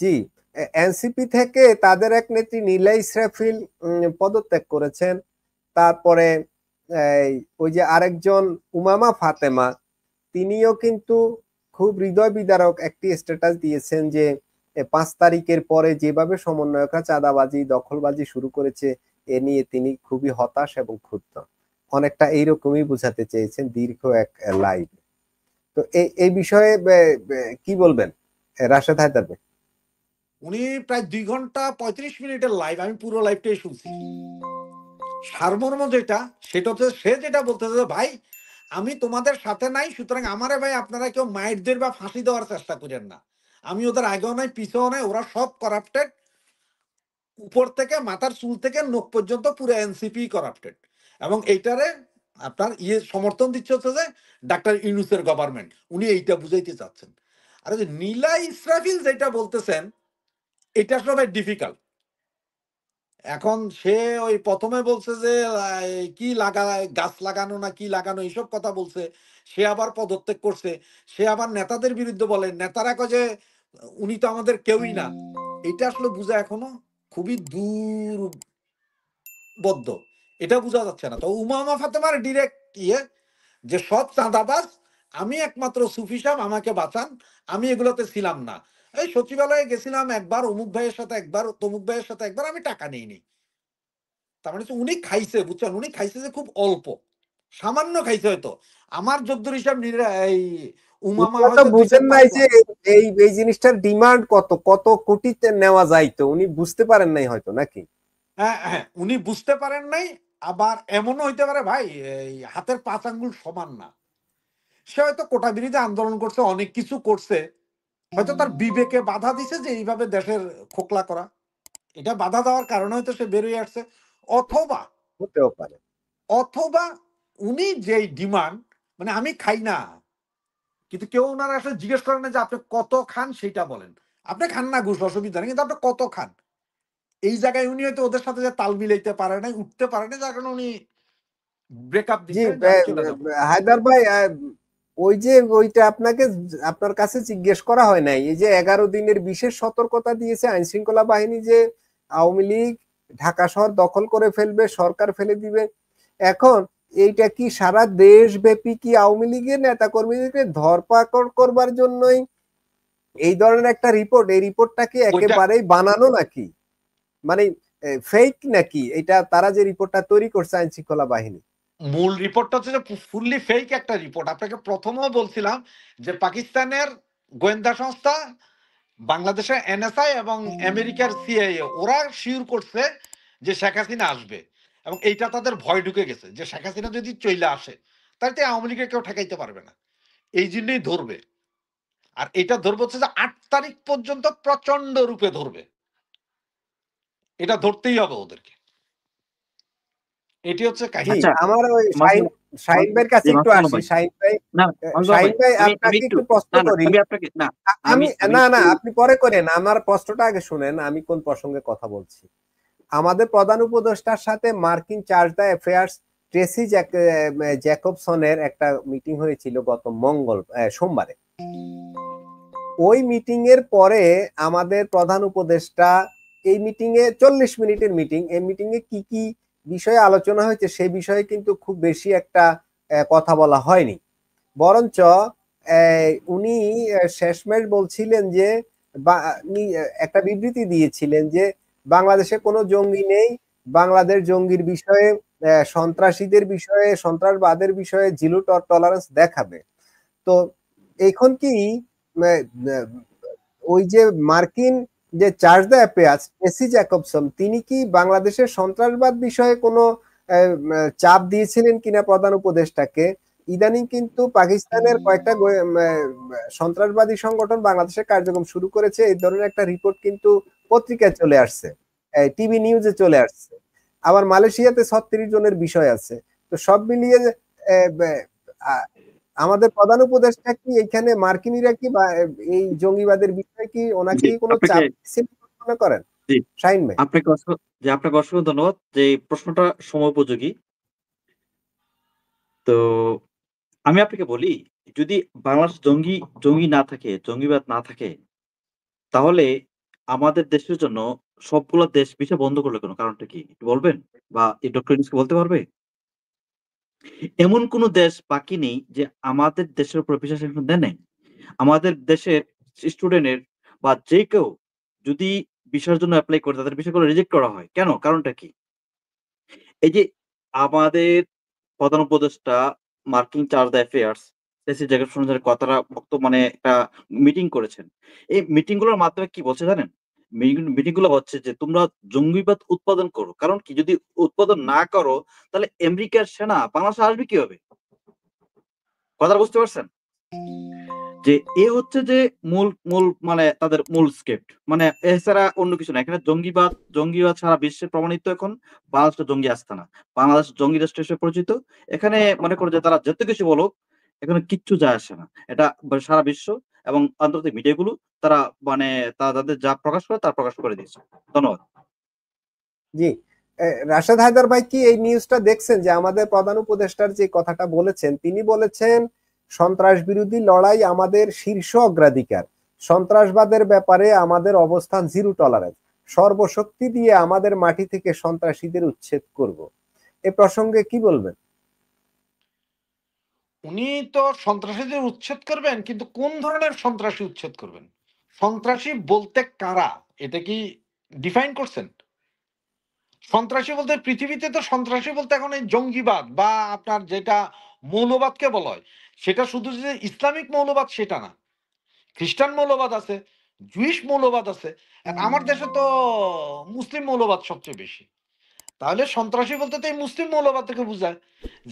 জি, NCP থেকে তাদের এক নেত্রী নীলা ইসরাফিল পদত্যাগ করেছেন। তারপরে ওই যে আরেকজন উমামা ফাতেমা, তিনিও কিন্তু খুব হৃদয় বিদারক একটি স্ট্যাটাস দিয়েছেন যে 5 তারিখের পরে যেভাবে সমন্বয়করা চাঁদাবাজি দখলবাজি শুরু করেছে, এ নিয়ে তিনি খুবই হতাশ এবং ক্ষুব্ধ। অনেকটা এইরকমই বোঝাতে চেয়েছেন দীর্ঘ এক লাইভ। তো এই বিষয়ে কি বলবেন রাশেদ হায়দার ভাই? উনি প্রায় 2 ঘন্টা 35 মিনিটের লাইভ, আমি পুরো লাইভটাই শুনছি। সারমর্ম যেটা, সেটা হচ্ছে সে যেটা বলতেছে, ভাই আমি তোমাদের সাথে নাই, সুতরাং আমারে ভাই আপনারা কেউ মাইরদের বা ফাঁসি দেওয়ার চেষ্টা করেন না। আমি ওদের আগেও নাই পিছেও নাই, ওরা সব করাপ্টেড, উপর থেকে মাথার চুল থেকে নখ পর্যন্ত পুরো এনসিপি করাপ্টেড। এবং এইটারে আপনার সমর্থন দিচ্ছে হচ্ছে যে ডাক্তার ইউনূসের গভর্নমেন্ট, উনি এইটা বুঝাইতে চাচ্ছেন। আর যে নীলা ইসরাফিল যেটা বলতেছেন, এটা সবাই ডিফিকাল্ট। এখন সে ওই প্রথমে বলছে যে কি গাছ লাগানো না কি লাগানো এইসব কথা বলছে, সে আবার পদত্যাগ করছে, সে আবার নেতাদের বিরুদ্ধে বলে, নেতারা কয় যে উনি তো আমাদের কেউই না। এটা আসলে বুঝা এখনো খুবই দুর্বদ্ধ, এটা বোঝা যাচ্ছে না। তো উমামা ফাতেমার ডিরেক্ট যে সব চাঁদাবাজ, আমি একমাত্র সুফি সাহেব, আমাকে বাঁচান, আমি এগুলোতে ছিলাম না। এই সচিবালয়ে গেছিলাম একবার, অমুক ভাইয়ের সাথে একবার, তমুক ভাইয়ের সাথে একবার, আমি টাকা নিইনি। তার মানে উনি খাইছে, বুঝছেন, উনি খাইছে যে খুব অল্প, সামান্য খাইছে হয়তো। আমার যদ্দুর হিসাব এই উমামা তো হয়তো 2 বুঝেন 4 নাই 5 যে লাখ। এই জিনিসটার ডিমান্ড কত কত কোটিতে নেওয়া যাইতো, উনি বুঝতে পারেন নাই হয়তো নাকি? হ্যাঁ হ্যাঁ, উনি বুঝতে পারেন নাই। আবার এমনও হইতে পারে ভাই, এই হাতের 5 আঙ্গুল সমান না। সে হয়তো কোটা বিরোধী আন্দোলন করছে, অনেক কিছু করছে, হয়তো তার বিবেকে বাধা দিছে যে এইভাবে দেশের খোকলা করা, এটা বাধা দেওয়ার কারণে হয়তো সে বেরিয়ে আসছে। অথবা হতেও পারে। অথবা উনি যেই ডিমান্ড, মানে আমি খাই না, কিন্তু কেউ ওনারা আসলে জিজ্ঞেস করেন না যে আপনি কত খান সেটা বলেন। আপনি খান না ঘুষ, অসুবিধা নেই, কিন্তু আপনি কত খান। এই জায়গায় উনি হয়তো ওদের সাথে যে তাল মিলাইতে পারে নাই, উঠতে পারে না, যার কারণে উনি ব্রেকআপ জি, দিছে যে আমি চলে যাবো। হায়দার ভাই, ওই যে ওইটা আপনার কাছে জিজ্ঞেস করা হয় নাই, এই যে 11 দিনের বিশেষ সতর্কতা দিয়েছে আইন শৃঙ্খলা বাহিনী, যে আওয়ামী লীগ ঢাকা শহর দখল করে ফেলবে, সরকার ফেলে দিবে। এখন এইটা কি সারা দেশব্যাপী কি আওয়ামী লীগের নেতা কর্মীদেরকে ধরপাকড় করবার জন্যই এই ধরনের একটা রিপোর্ট? এই রিপোর্টটা কি একেবারেই বানানো নাকি, মানে ফেক নাকি এটা, তারা যে রিপোর্টটা তৈরি করছে আইন শৃঙ্খলা বাহিনী? মূল রিপোর্টটা হচ্ছে যে ফুললি ফেক একটা রিপোর্ট। আপনাকে প্রথমেও বলছিলাম যে পাকিস্তানের গোয়েন্দা সংস্থা, বাংলাদেশের এনএসআই এবং আমেরিকার সিআইএ, ওরা শিওর করছে যে শেখ হাসিনা আসবে, এবং এইটা তাদের ভয় ঢুকে গেছে যে শেখ হাসিনা যদি চলে আসে তাহলে তো আওয়ামী লীগকে কেউ ঠেকাইতে পারবে না, এই জন্যই ধরবে। আর এটা ধরবে হচ্ছে যে 8 তারিখ পর্যন্ত প্রচন্ড রূপে ধরবে, এটা ধরতেই হবে ওদেরকে, এটি হচ্ছে জি, কাহিনী। আমার ওই শাহিন শাহিন ভাইয়ের কাছে একটু আসি। শাহিন ভাই, না শাহিন ভাই আমি আপনাকে একটু একটু প্রশ্ন করি। আমি আপনাকে আমি আমি না একটু আপনি পরে করেন, আমার প্রশ্নটা আগে শুনেন, আমি কোন প্রসঙ্গে কথা বলছি। আমাদের প্রধান উপদেষ্টার সাথে মার্কিন চার্জ দ্য অ্যাফেয়ার্স ট্রেসি জ্যাকবসনের একটা মিটিং হয়েছিল গত সোমবারে। ওই মিটিং এর পরে আমাদের প্রধান উপদেষ্টা, এই মিটিং এ 40 মিনিটের মিটিং, এই মিটিং এ কি কি বিষয়ে আলোচনা হয়েছে সেই বিষয়ে কিন্তু খুব বেশি একটা কথা বলা হয়নি। বরঞ্চ উনি শেষমেশ বলছিলেন যে একটা বিবৃতি দিয়েছিলেন যে বাংলাদেশে কোনো জঙ্গি নেই, বাংলাদেশ জঙ্গির বিষয়ে, সন্ত্রাসীদের বিষয়ে, সন্ত্রাসবাদের বিষয়ে জিরো টলারেন্স দেখাবে। তো এখন কি ওই যে মার্কিন যে chargé d' affaires Tracy Jacobson, তিনি কি বাংলাদেশের সন্ত্রাসবাদ বিষয়ে কোনো চাপ দিয়েছিলেন কিনা প্রধান উপদেষ্টাকে? ইদানিং কিন্তু পাকিস্তানের কয়েকটা সন্ত্রাসবাদী সংগঠন বাংলাদেশে কার্যক্রম শুরু করেছে, এই ধরনের একটা রিপোর্ট কিন্তু পত্রিকায় চলে আসছে, টিভি নিউজে চলে আসছে। আবার মালয়েশিয়াতে 36 জনের বিষয় আছে। তো সব মিলিয়ে আমাদের প্রধান উপদেষ্টা কি এখানে মার্কিনীরা কি এই জঙ্গিবাদের বিষয়ে কি ওনাকে কোনো চাপ মনে করেন? শাহিন ভাই, আপনাকে অসংখ্য ধন্যবাদ যে প্রশ্নটা সময়োপযোগী। তো আমি আপনাকে বলি, যদি বাংলাদেশ জঙ্গি না থাকে, জঙ্গিবাদ না থাকে, তাহলে আমাদের দেশের জন্য সবগুলা দেশ ভিসা বন্ধ করলো কেন? কারণটা কি? একটু বলবেন? বা এই ডক্টর ইউনূস কি বলতে পারবে? এমন কোন দেশ বাকি নেই যে আমাদের দেশের উপর ভিসা সেকশন দেয় নাই। আমাদের দেশের স্টুডেন্টের বা যে কেউ যদি ভিসার জন্য এপ্লাই করে তাদের ভিসাগুলো রিজেক্ট করা হয়। কেন? কারণটা কি? এই যে আমাদের প্রধান উপদেষ্টা মার্কিন চার্জ অ্যাফেয়ার্স টেসি জ্যাকবসনের কথাটা মানে একটা মিটিং করেছেন। এই মিটিং গুলোর মাধ্যমে কি বলছে জানেন? মিটিং গুলো হচ্ছে যে তোমরা জঙ্গিবাদ উৎপাদন করো। কারণ কি যদি উৎপাদন না করো তাহলে আমেরিকার সেনা বাংলাদেশে আসবে কিভাবে? কথাটা বুঝতে পারছেন? যে এ হচ্ছে যে মূল মানে তাদের মূল স্ক্রিপ্ট। মানে এছাড়া অন্য কিছু না। এখানে জঙ্গিবাদ সারা বিশ্বে প্রমাণিত এখন। বাংলাদেশটা জঙ্গি আস্তানা। বাংলাদেশ জঙ্গি রাষ্ট্র হিসেবে পরিচিত। এখানে মনে করো যে তারা যত কিছু বলুক, এখানে কিচ্ছু যায় আসে না। এটা সারা বিশ্ব এবং আন্তর্জাতিক মিডিয়াগুলো তারা মানে তাদের যা প্রকাশ করে তা প্রকাশ করে দিয়েছে। ধন্যবাদ। জি, রাশেদ হায়দার ভাই কি এই নিউজটা দেখছেন যে আমাদের প্রধান উপদেষ্টার যে কথাটা বলেছেন, তিনি বলেছেন সন্ত্রাস বিরোধী লড়াই আমাদের শীর্ষ অগ্রাধিকার, সন্ত্রাসবাদের ব্যাপারে আমাদের অবস্থান জিরো টলারেন্স, সর্বশক্তি দিয়ে আমাদের মাটি থেকে সন্ত্রাসীদের উচ্ছেদ করব। এ প্রসঙ্গে কি বলবেন? উনি তো সন্ত্রাসীদের উচ্ছেদ করবেন, কিন্তু কোন ধরনের সন্ত্রাসী উচ্ছেদ করবেন? সন্ত্রাসী বলতে কারা, এটা কি ডিফাইন করছেন? সন্ত্রাসী বলতে পৃথিবীতে তো সন্ত্রাসী বলতে এখন এই জঙ্গিবাদ বা আপনার যেটা মৌলবাদকে বলা হয়, সেটা শুধু যে ইসলামিক মৌলবাদ সেটা না, খ্রিস্টান মৌলবাদ আছে, জুইশ মৌলবাদ আছে। আর আমার দেশে তো মুসলিম মৌলবাদ সবচেয়ে বেশি। তাহলে সন্ত্রাসী বলতে তো এই মুসলিম মৌলবাদ থেকে বোঝায়।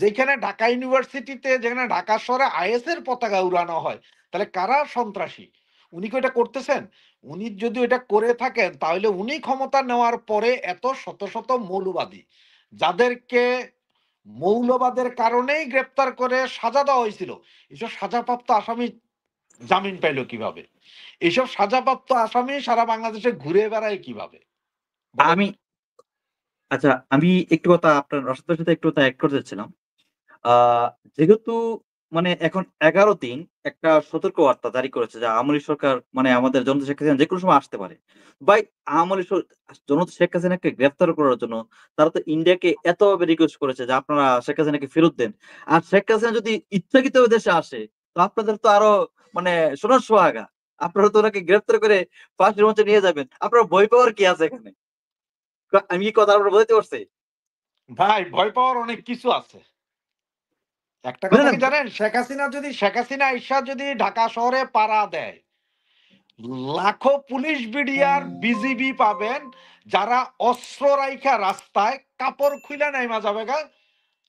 যেখানে ঢাকা ইউনিভার্সিটিতে, যেখানে ঢাকা শহরে আইএস এর পতাকা উড়ানো হয়, তাহলে কারা সন্ত্রাসী? উনি কি এটা করতেছেন? উনি যদি এটা করে থাকেন, তাহলে উনি ক্ষমতা নেওয়ার পরে এত শত শত মৌলবাদী, যাদেরকে মৌলবাদের কারণেই গ্রেপ্তার করে সাজা দেওয়া হয়েছিল, এসব সাজাপ্রাপ্ত আসামি জামিন পাইলো কিভাবে? এইসব সাজাপ্রাপ্ত আসামি সারা বাংলাদেশে ঘুরে বেড়ায় কিভাবে, বলেন? আমি আচ্ছা আমি একটু কথা আপনার রসদ ভাইয়ের সাথে একটু কথা এড করতে চাচ্ছিলাম। আ যেহেতু মানে এখন ১১ দিন একটা সতর্কবার্তা জারি করেছে যে আওয়ামী লীগ সরকার মানে আমাদের জনতা শেখ হাসিনা যেকোনো সময় আসতে পারে। ভাই আওয়ামী লীগ জনতা শেখ হাসিনাকে গ্রেফতার করার জন্য তারা তো ইন্ডিয়াকে এতভাবে রিকোয়েস্ট করেছে যে আপনারা শেখ হাসিনাকে ফেরত দেন। আর শেখ হাসিনা যদি ইচ্ছাকৃতভাবে দেশে আসে তো আপনাদের তো আরো মানে সোনার সোহাগা। আপনারা তো ওনাকে গ্রেফতার করে ফাঁসির মঞ্চে নিয়ে যাবেন। আপনার ভয় পাওয়ার কি আছে এখানে? আমি কি কথা আপনার বোঝাতে পারছি? ভাই, ভয় পাওয়ার অনেক কিছু আছে। একটা কথা বুঝলেন কি তো? জানেন, শেখ হাসিনা ঈর্ষা যদি ঢাকা শহরে পাড়া দেয়, লাখো পুলিশ বিডিআর বিজিবি পাবেন, যারা অস্ত্র রাইখা রাস্তায় কাপড় খুইলা নাইমা যাবে গা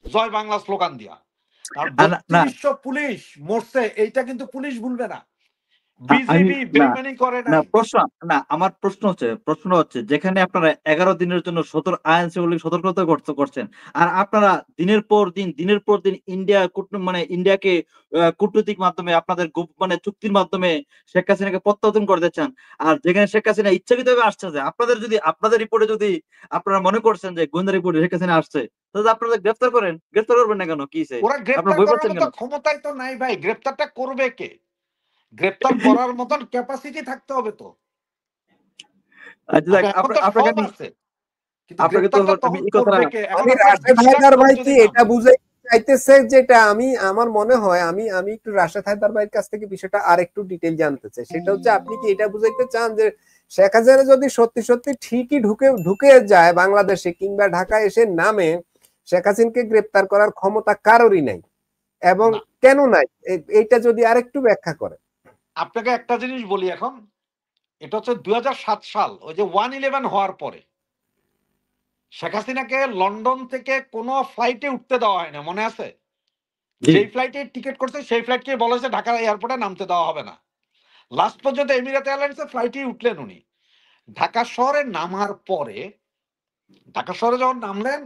জয় বাংলা স্লোগান দিয়া। আর না, না ৩২০০ পুলিশ মরছে, এইটা কিন্তু পুলিশ ভুলবে না। আমি বিজিবি না, বেইমানি করে না নাই। আমার প্রশ্ন হচ্ছে যেখানে আপনারা ১১ দিনের জন্য আইন শৃঙ্খলা সতর্কতা করছেন। আর আপনারা দিনের পর দিন ইন্ডিয়া মানে ইন্ডিয়াকে কূটনৈতিক মাধ্যমে আপনাদের মানে চুক্তির মাধ্যমে শেখ হাসিনাকে প্রত্যাবর্তন করে দিচ্ছেন। আর যেখানে শেখ হাসিনা ইচ্ছাকৃতভাবে আসছে যে আপনাদের রিপোর্টে যদি আপনারা মনে করছেন যে গোয়েন্দা রিপোর্টে শেখ হাসিনা আসছে, তাহলে আপনারা গ্রেফতার করেন। গ্রেফতার করবেন না কেন? কি হইছে? ওরা আপনারা গ্রেপ্তার ভয় করার পাচ্ছেন মতো কেন? ক্ষমতাই তো নাই ভাই। গ্রেপ্তারটা করবে কে? গ্রেপ্তার করার মতন ক্যাপাসিটি থাকতে হবে তো। আচ্ছা যাক আচ্ছা, এখন তো আপনাকে সব আছে, কিন্তু আপনাকে তো গ্রেপ্তারটা আমি তখন এই কথাটা করবে কে? এখন আমি আপনার রাশেদ বিশ্বাস হায়দার ভাই কি যদি না এটা হয়। বুঝাইতে চাইতেছে, যেটা আমি আমার মনে হয় আমি আমি একটু রাশেদ হায়দার ভাইয়ের কাছ থেকে বিষয়টা আর একটু ডিটেইল জানতে চাই। সেটা হচ্ছে আপনি কি এটা বুঝাইতে চান যে শেখ হাসিনা যদি সত্যি সত্যি ঠিকই ঢুকে যায় বাংলাদেশে কিংবা ঢাকায় এসে নামে, শেখ হাসিনাকে গ্রেপ্তার করার ক্ষমতা কারোরই নাই, এবং না, কেন নাই এইটা যদি আরেকটু ব্যাখ্যা করেন। আপনাকে একটা জিনিস বলি এখন। এটা হচ্ছে ২০০৭ সাল, ওই যে 111 হওয়ার পরে শেখ হাসিনাকে লন্ডন থেকে কোনো ফ্লাইটে উঠতে দেওয়া হয় না, মনে আছে? জি। যেই ফ্লাইটে টিকিট করছে সেই ফ্লাইটকে বলা হয়েছে ঢাকা এয়ারপোর্টে নামতে দেওয়া হবে না। লাস্ট পর্যন্ত এমিরেট এয়ারলাইন্সের ফ্লাইটেই উঠলেন উনি। ঢাকা শহরে নামার পরে, ঢাকা শহরে যখন নামলেন,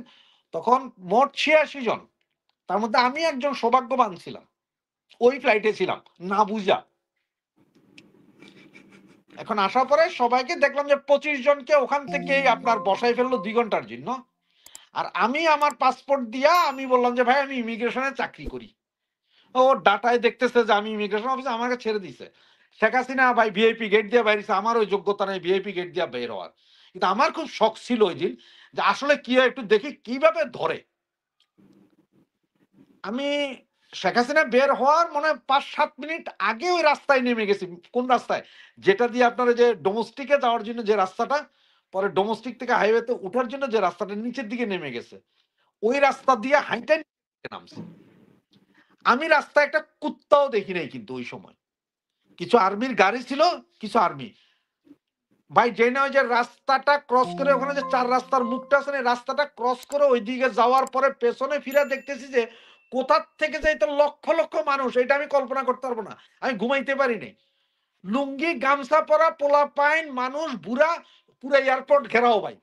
তখন মোট ৮৬ জন, তার মধ্যে আমি একজন সৌভাগ্যবান ছিলাম, ওই ফ্লাইটে ছিলাম না বুঝা। এখন আসার পরে সবাইকে দেখলাম যে ২৫ জনকে ওখান থেকেই আপনার বসাই ফেললো ২ ঘন্টার জন্য। আর আমি আমার পাসপোর্ট দিয়া আমি বললাম যে ভাই আমি ইমিগ্রেশনে চাকরি করি। ও ডাটায় দেখতেছে যে আমি ইমিগ্রেশন অফিসে, আমাকে ছেড়ে দিছে। শেখ হাসিনা ভাই ভিআইপি গেট দিয়ে বাইরেছে, আমার ওই যোগ্যতা নেই ভিআইপি গেট দিয়ে বের হওয়ার। কিন্তু আমার খুব শখ ছিল ওই দিন যে আসলে কি হয় একটু দেখি কিভাবে ধরে। আমি শেখ হাসিনা বের হওয়ার মনে হয় ৫-৭ মিনিট আগে ওই রাস্তায় নেমে গেছি। কোন রাস্তায়? যেটা দিয়ে আপনার ওই যে ডোমেস্টিকে যাওয়ার জন্য যে রাস্তাটা, পরে ডোমেস্টিক থেকে হাইওয়েতে উঠার জন্য যে রাস্তাটা নিচের দিকে নেমে গেছে, ওই রাস্তা দিয়ে হাইটা নামছি। আমি রাস্তায় একটা কুত্তাও দেখি নাই কিন্তু ওই সময়। কিছু আর্মির গাড়ি ছিল, কিছু আর্মি। ভাই যেই না ওই যে রাস্তাটা ক্রস করে ওখানে যে ৪ রাস্তার মুখটা আছে না, এই রাস্তাটা ক্রস করে ওইদিকে যাওয়ার পরে পেছনে ফিরে দেখতেছি যে কোথা থেকে যে তো লক্ষ লক্ষ মানুষ, এটা আমি কল্পনা করতে পারবো না। আমি ঘুমাইতে পারি নাই। লুঙ্গি গামছা পরা পোলাপাইন মানুষ বুড়া, পুরো এয়ারপোর্ট ঘেরাও ভাই।